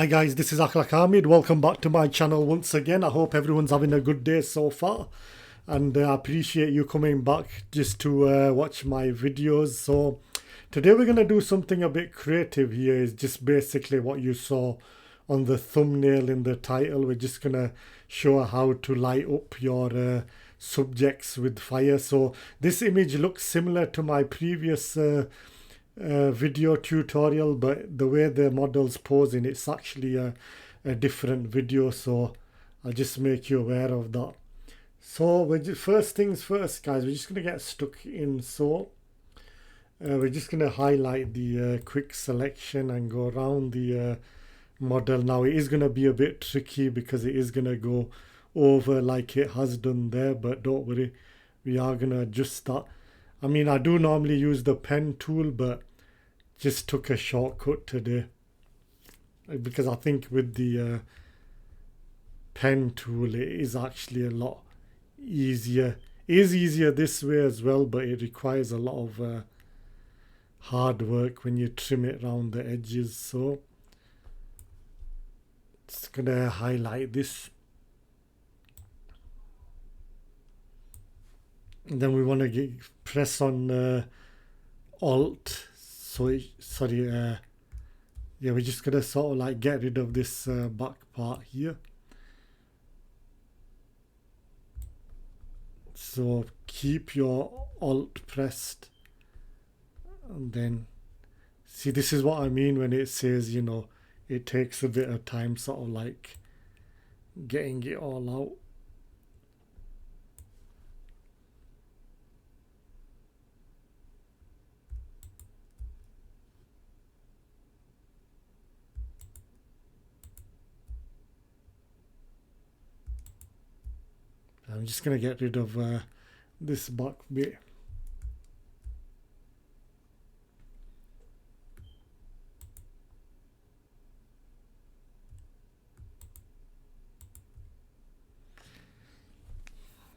Hi guys, this is Akhlaq Hamid. Welcome back to my channel once again. I hope everyone's having a good day so far, and I appreciate you coming back just to watch my videos. So today we're gonna do something a bit creative here. Is just basically what you saw on the thumbnail in the title. We're just gonna show how to light up your subjects with fire. So this image looks similar to my previous video tutorial, but the way the model's posing, it's actually a different video, so I'll just make you aware of that. So first things first, guys, we're just gonna get stuck in. So we're just gonna highlight the quick selection and go around the model. Now it is gonna be a bit tricky because it is gonna go over like it has done there, but don't worry, we are gonna adjust that. I mean, I do normally use the pen tool, but just took a shortcut today because I think with the pen tool it is actually a lot easier. It is easier this way as well, but it requires a lot of hard work when you trim it around the edges. So just gonna highlight this. And then we want to press on Alt. So sorry, yeah, we're just gonna sort of like get rid of this back part here. So keep your Alt pressed, and then see, this is what I mean when it says, you know, it takes a bit of time sort of like getting it all out. I'm just gonna get rid of this back bit.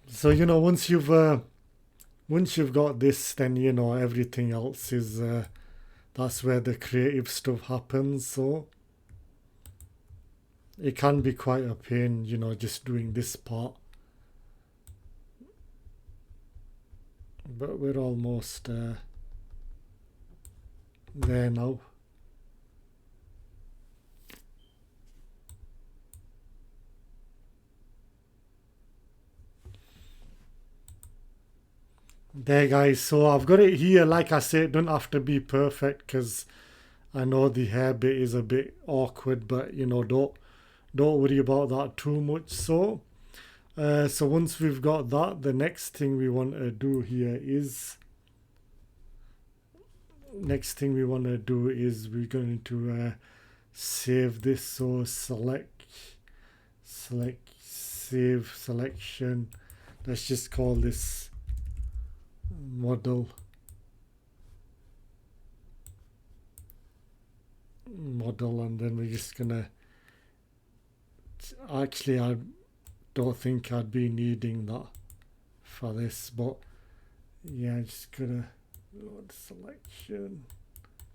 So you know, once you've got this, then you know everything else is that's where the creative stuff happens. So it can be quite a pain, you know, just doing this part. But we're almost there now. There, guys, so I've got it here. Like I said, it don't have to be perfect because I know the hair bit is a bit awkward, but you know, don't worry about that too much. So so once we've got that, the next thing we want to do here is we're going to save this. So select, save selection. Let's just call this model, and then we're just gonna, actually I don't think I'd be needing that for this, but yeah, just gonna load selection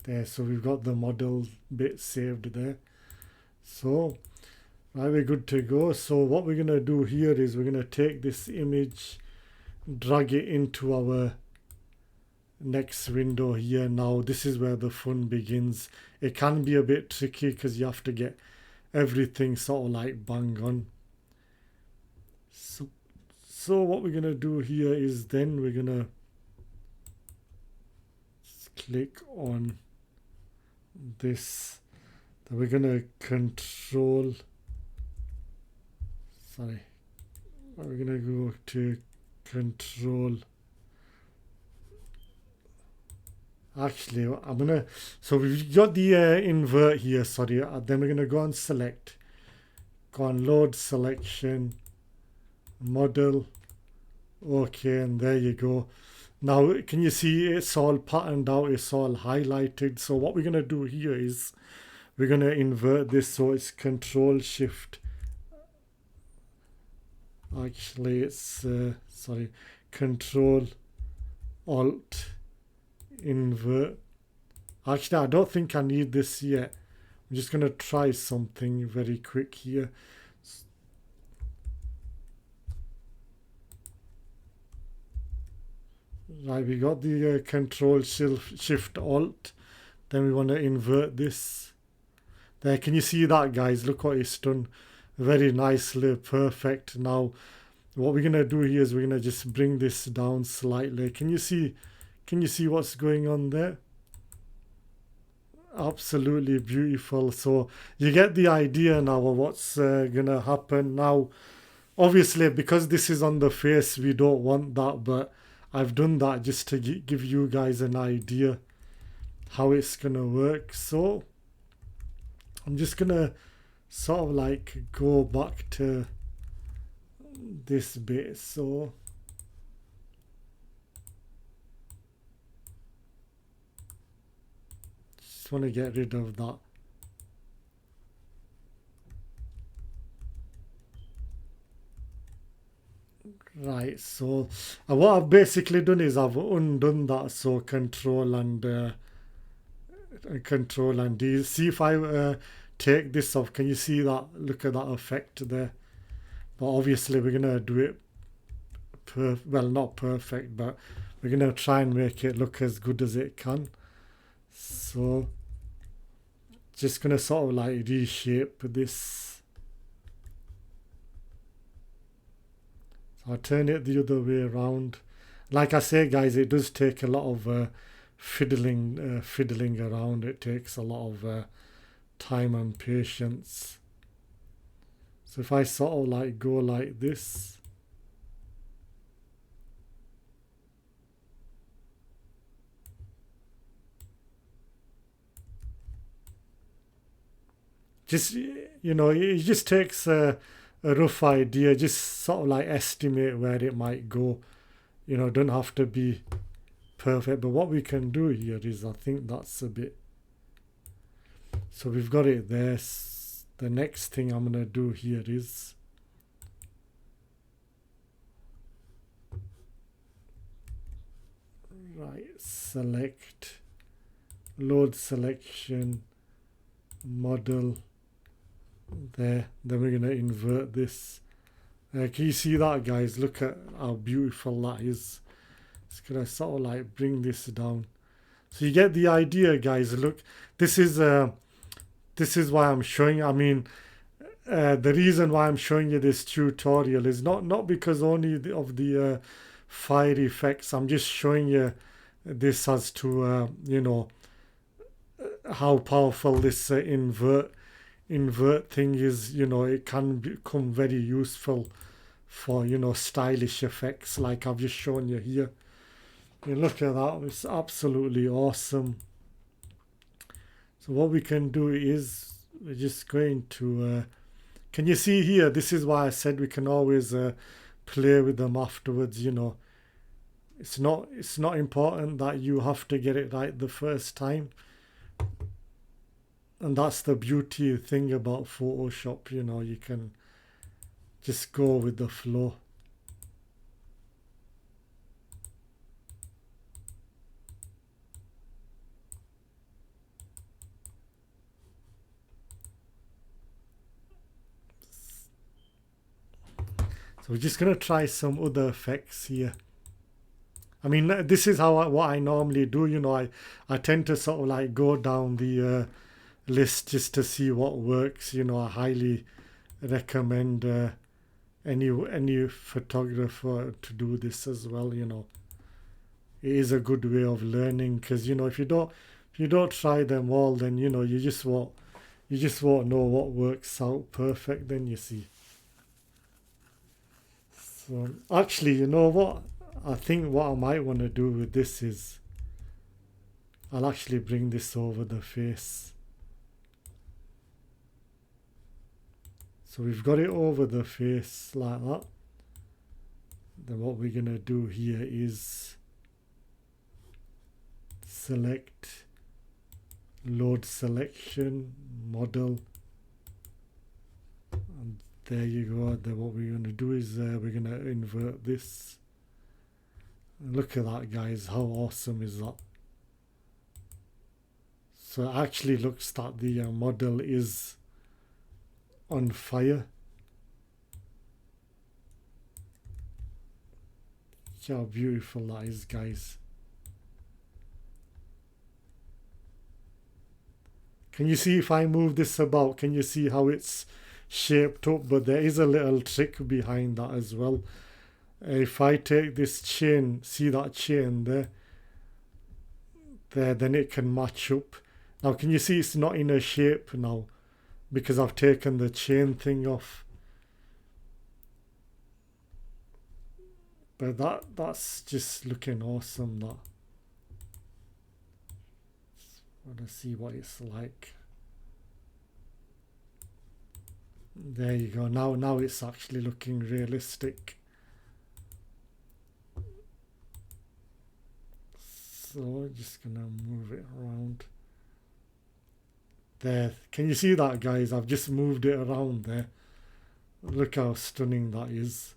there. So we've got the model bit saved there. So right, we're good to go. So what we're gonna do here is we're gonna take this image, drag it into our next window here. Now this is where the fun begins. It can be a bit tricky because you have to get everything sort of like bang on. So what we're gonna do here is then we're gonna click on this. Then we're gonna control. Sorry, we're gonna go to control. Actually, I'm gonna. So we've got the invert here. Sorry. Then we're gonna go on select. Go on load selection. Model. Okay, and there you go. Now can you see it's all patterned out, it's all highlighted. So what we're gonna do here is we're gonna invert this, so it's control shift, actually it's sorry, control alt invert. Actually I don't think I need this yet. I'm just going to try something very quick here. Right, we got the control shift alt. Then we want to invert this. There, can you see that, guys? Look what it's done. Very nicely, perfect. Now, what we're gonna do here is we're gonna just bring this down slightly. Can you see? Can you see what's going on there? Absolutely beautiful. So you get the idea now of what's gonna happen. Now, obviously, because this is on the face, we don't want that, but I've done that just to give you guys an idea how it's gonna work. So I'm just gonna sort of like go back to this bit. So just want to get rid of that. Right, so what I've basically done is I've undone that. So control and D. See if I take this off. Can you see that? Look at that effect there. But obviously we're gonna do it well, not perfect, but we're gonna try and make it look as good as it can. So just gonna sort of like reshape this. So I turn it the other way around. Like I say, guys, it does take a lot of fiddling around. It takes a lot of time and patience. So if I sort of like go like this, just, you know, it just takes a rough idea, just sort of like estimate where it might go. You know, don't have to be perfect, but what we can do here is, I think that's a bit, so we've got it there. The next thing I'm gonna do here is right, select, load selection, model there. Then we're gonna invert this. Can you see that, guys? Look at how beautiful that is. It's gonna sort of like bring this down, so you get the idea, guys. Look, this is why I'm showing. I mean, the reason why I'm showing you this tutorial is not because only of the fire effects. I'm just showing you this as to you know, how powerful this invert thing is. You know, it can become very useful for, you know, stylish effects like I've just shown you here. You look at that, it's absolutely awesome. So what we can do is we're just going to can you see here, this is why I said we can always play with them afterwards. You know, it's not important that you have to get it right the first time. And that's the beauty thing about Photoshop. You know, you can just go with the flow. So we're just gonna try some other effects here. I mean, this is what I normally do. You know, I tend to sort of like go down the list just to see what works. You know, I highly recommend any photographer to do this as well. You know, it is a good way of learning, because, you know, if you don't try them all, then, you know, you just won't know what works out perfect, then, you see. So actually, you know what, I think what I might want to do with this is I'll actually bring this over the face. So we've got it over the face like that. Then what we're gonna do here is select, load selection, model, and there you go. Then what we're gonna do is we're gonna invert this. And look at that, guys, how awesome is that? So it actually looks that the model is on fire. See how beautiful that is, guys. Can you see if I move this about, can you see how it's shaped up? But there is a little trick behind that as well. If I take this chain, see that chain there, then it can match up. Now can you see it's not in a shape now because I've taken the chain thing off. But that's just looking awesome. That. I want to see what it's like. There you go. Now it's actually looking realistic. So just gonna move it around. There. Can you see that, guys? I've just moved it around there. Look how stunning that is.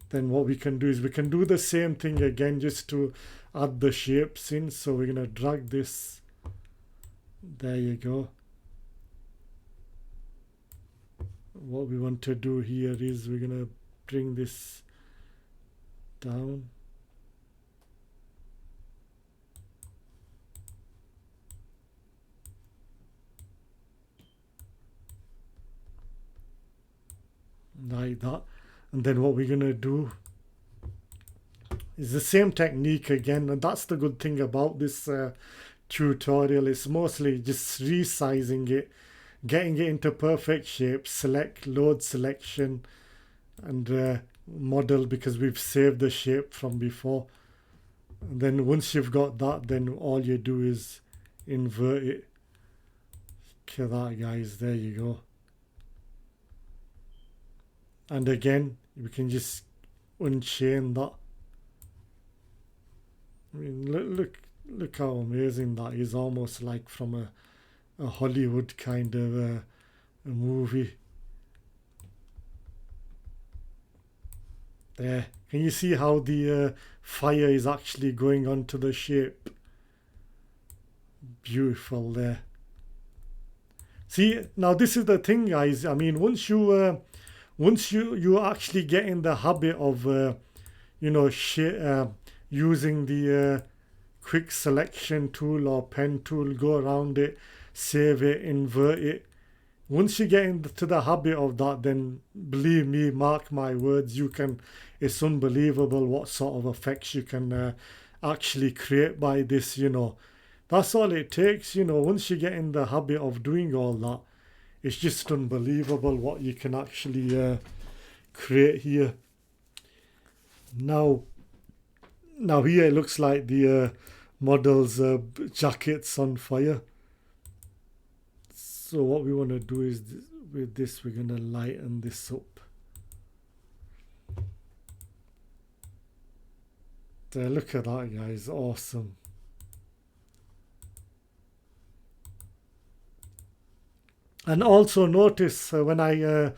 Then what we can do is we can do the same thing again just to add the shapes in. So we're gonna drag this. There you go. What we want to do here is we're gonna bring this down. Like that. And then what we're gonna do is the same technique again, and that's the good thing about this tutorial. It's mostly just resizing it, getting it into perfect shape, select load selection, and model, because we've saved the shape from before. And then once you've got that, then all you do is invert it. Okay, that, guys, there you go. And again, we can just unchain that. I mean, look how amazing that is. Almost like from a Hollywood kind of a movie. There. Can you see how the fire is actually going onto the shape? Beautiful there. See, now this is the thing, guys. I mean, once you actually get in the habit of using the quick selection tool or pen tool, go around it, save it, invert it. Once you get into the habit of that, then believe me, mark my words, it's unbelievable what sort of effects you can actually create by this. That's all it takes. Once you get in the habit of doing all that, it's just unbelievable what you can actually create here. Now here it looks like the model's jacket's on fire. So what we want to do is with this, we're going to lighten this up. There, look at that, guys. Awesome. And also notice when I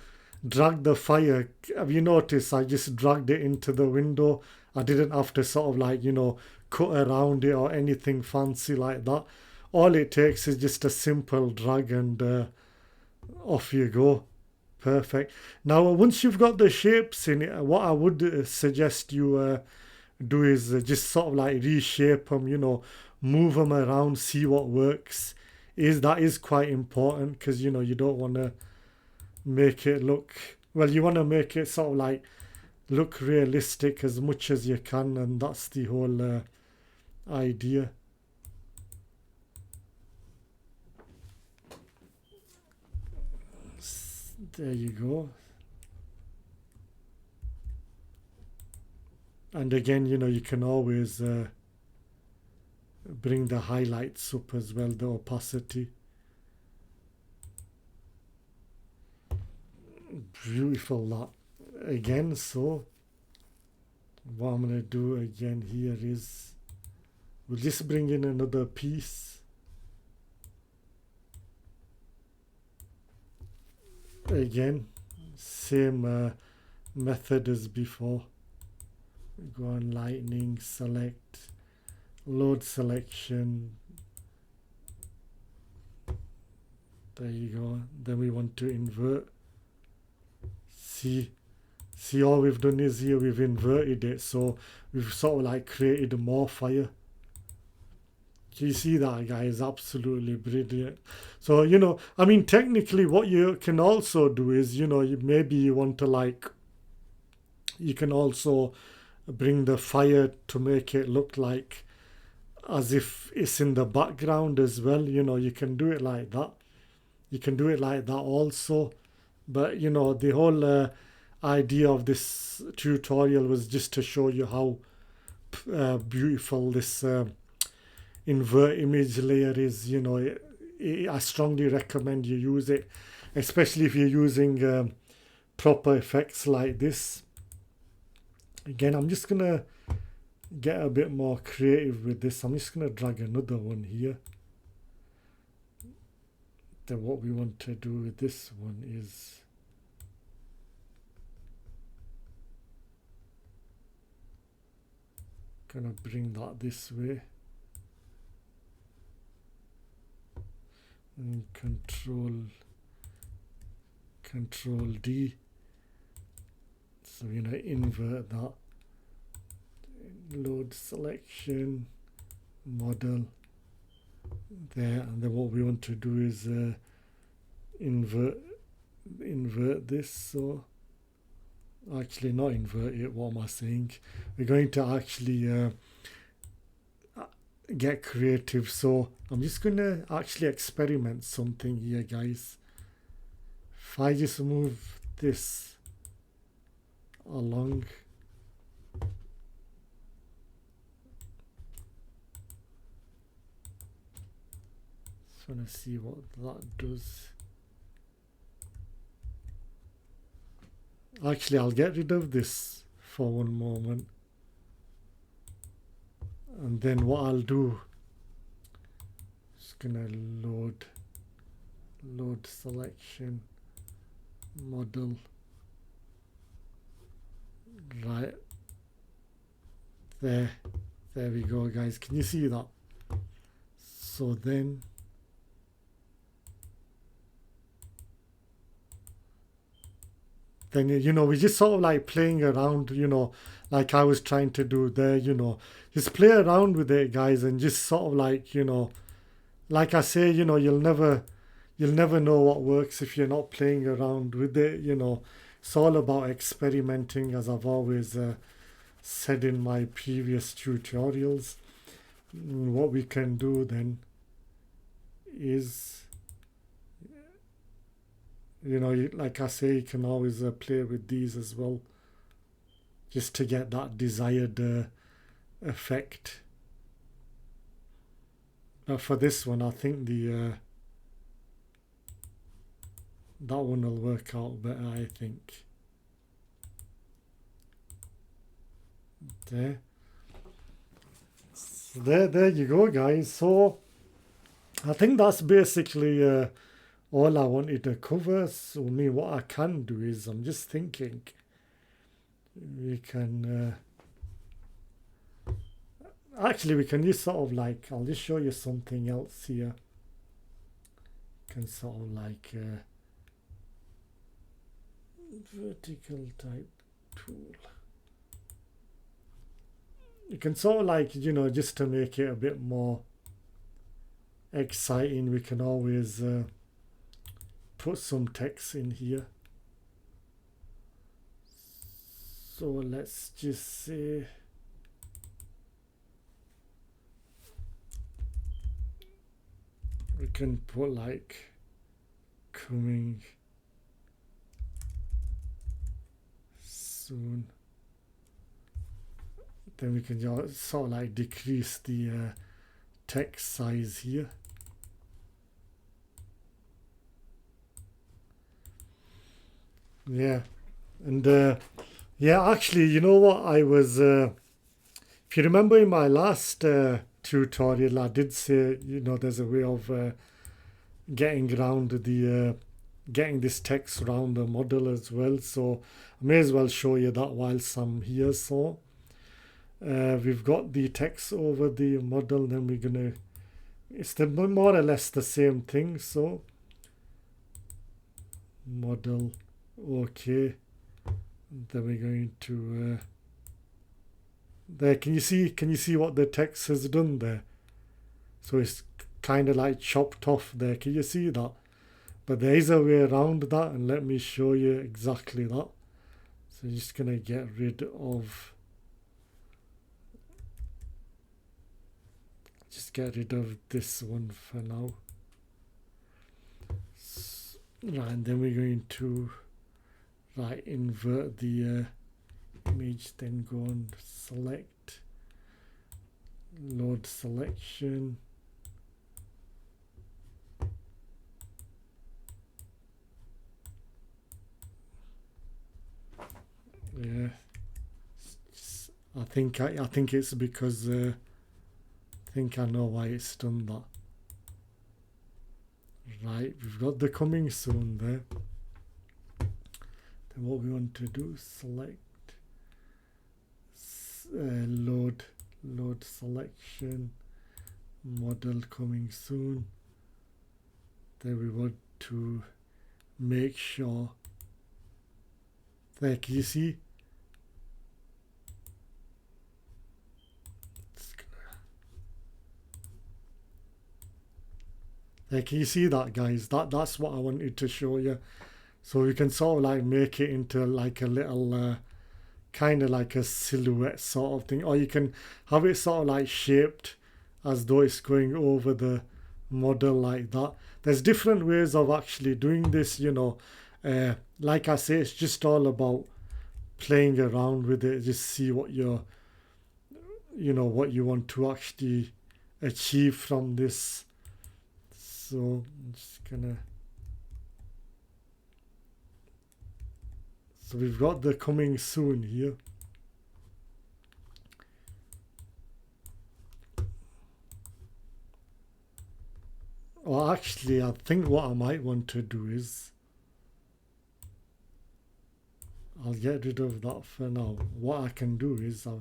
drag the fire, have you noticed I just dragged it into the window? I didn't have to sort of cut around it or anything fancy like that. All it takes is just a simple drag and off you go. Perfect. Now once you've got the shapes in it, what I would suggest you do is just sort of reshape them, move them around, see what works. That is quite important, because you don't want to make it look, well, you want to make it sort of look realistic as much as you can, and that's the whole idea. There you go. And again, you can always bring the highlights up as well, the opacity. Beautiful that. Again, so what I'm going to do again here is we'll just bring in another piece. Again, same method as before. Go on lightning, select, load selection. There you go. Then we want to invert. See all we've done is here we've inverted it, so we've sort of like created more fire. Can you see that, guys? Absolutely brilliant. So, you know, I mean, technically what you can also do is, you know, maybe you want to like, you can also bring the fire to make it look like as if it's in the background as well. You know, you can do it like that. You can do it like that also. But, you know, the whole idea of this tutorial was just to show you how beautiful this invert image layer is. You know, I strongly recommend you use it, especially if you're using proper effects like this. Again, I'm just gonna get a bit more creative with this. I'm just gonna drag another one here. Then what we want to do with this one is gonna bring that this way. And control D. So you know, invert that. Load selection, model there, and then what we want to do is invert this. So actually not invert it, what am I saying? We're going to actually get creative. So I'm just going to actually experiment something here, guys. If I just move this along, just want to see what that does. Actually, I'll get rid of this for one moment. And then what I'll do, just gonna load selection, model, right there. There we go, guys. Can you see that? So then you know, we just sort of like playing around, you know, like I was trying to do there, you know, just play around with it, guys, and just sort of like, you know, like I say, you know, you'll never know what works if you're not playing around with it. You know, it's all about experimenting, as I've always said in my previous tutorials. What we can do then is, you know, like I say, you can always play with these as well, just to get that desired effect. But for this one, I think the that one will work out better, I think. There. So there you go, guys. So I think that's basically all I wanted to cover. So what I can do is, I'm just thinking we can actually we can just sort of like, I'll just show you something else here. Can sort of like vertical type tool. You can sort of like, you know, just to make it a bit more exciting, we can always put some text in here. So let's just say we can put like coming soon. Then we can just sort of like decrease the text size here. Yeah, and yeah, actually, you know what, I was if you remember in my last tutorial, I did say, you know, there's a way of getting around the getting this text around the model as well. So I may as well show you that whilst I'm here. So we've got the text over the model, then we're gonna, it's the more or less the same thing. So model, okay, then we're going to there, can you see what the text has done there? So it's kind of like chopped off there, can you see that? But there is a way around that, and let me show you exactly that. So I'm just gonna get rid of this one for now. Right, and then we're going to invert the image, then go and select, load selection. Yeah, I think it's because I think I know why it's done that. Right, we've got the coming soon there. Then what we want to do, select, load selection, model coming soon. Then we want to make sure, there, can you see? There, can you see that, guys? That's what I wanted to show you. So we can sort of like make it into like a little kind of like a silhouette sort of thing, or you can have it sort of like shaped as though it's going over the model like that. There's different ways of actually doing this, you know. Like I say, it's just all about playing around with it, just see what you're, you know, what you want to actually achieve from this. So I'm just gonna, so we've got the coming soon here. Or actually, I think what I might want to do is, I'll get rid of that for now. What I can do is, I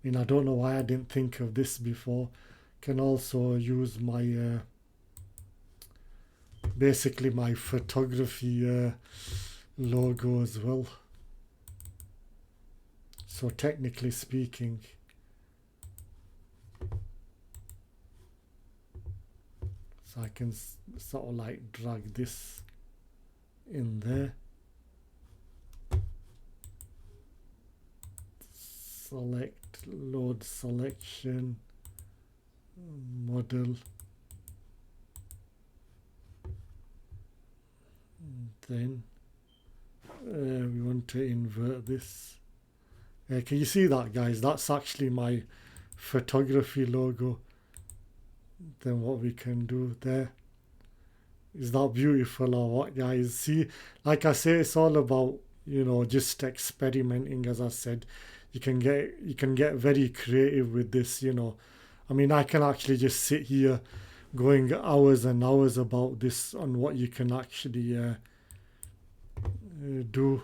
mean, I don't know why I didn't think of this before. Can also use my basically my photography logo as well. So technically speaking, so I can sort of like drag this in there. Select, load selection, model. Then we want to invert this. Can you see that, guys? That's actually my photography logo. Then what we can do there, is that beautiful or what, guys? See, like I say, it's all about, you know, just experimenting. As I said, you can get very creative with this, you know. I mean, I can actually just sit here going hours and hours about this on what you can actually do.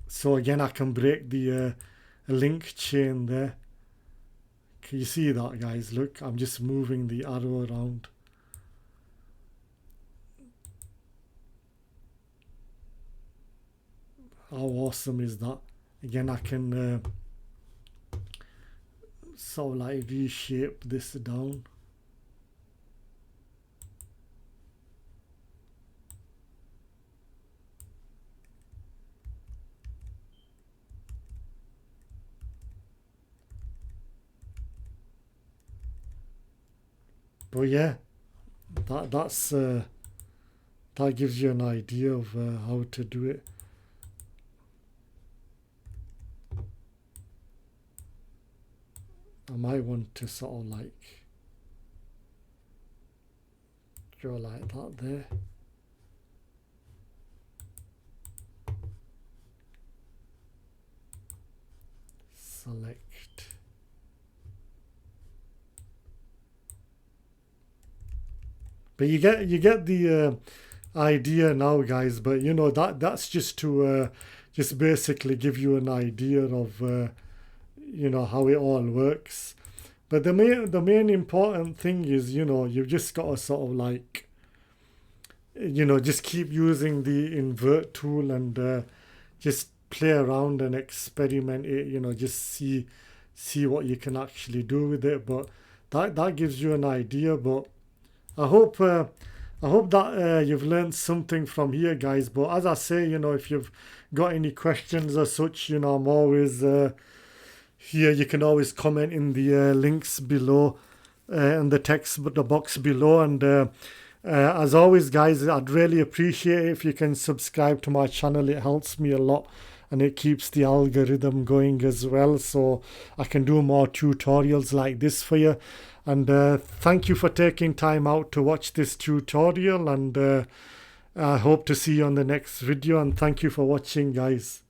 So again, I can break the link chain there. Can you see that, guys? Look, I'm just moving the arrow around. How awesome is that? Again, I can sort of like reshape this down. But yeah, that gives you an idea of how to do it. I might want to sort of like go like that there. Select. But you get the idea now, guys, but you know that's just to just basically give you an idea of you know how it all works. But the main important thing is, you know, you've just got to sort of like, you know, just keep using the invert tool and just play around and experiment it, you know, just see what you can actually do with it. But that gives you an idea. But I hope that you've learned something from here, guys. But as I say, you know, if you've got any questions or such, you know, I'm always here. You can always comment in the links below, in the text the box below. And as always, guys, I'd really appreciate it if you can subscribe to my channel. It helps me a lot and it keeps the algorithm going as well, so I can do more tutorials like this for you. And thank you for taking time out to watch this tutorial, and I hope to see you on the next video, and thank you for watching, guys.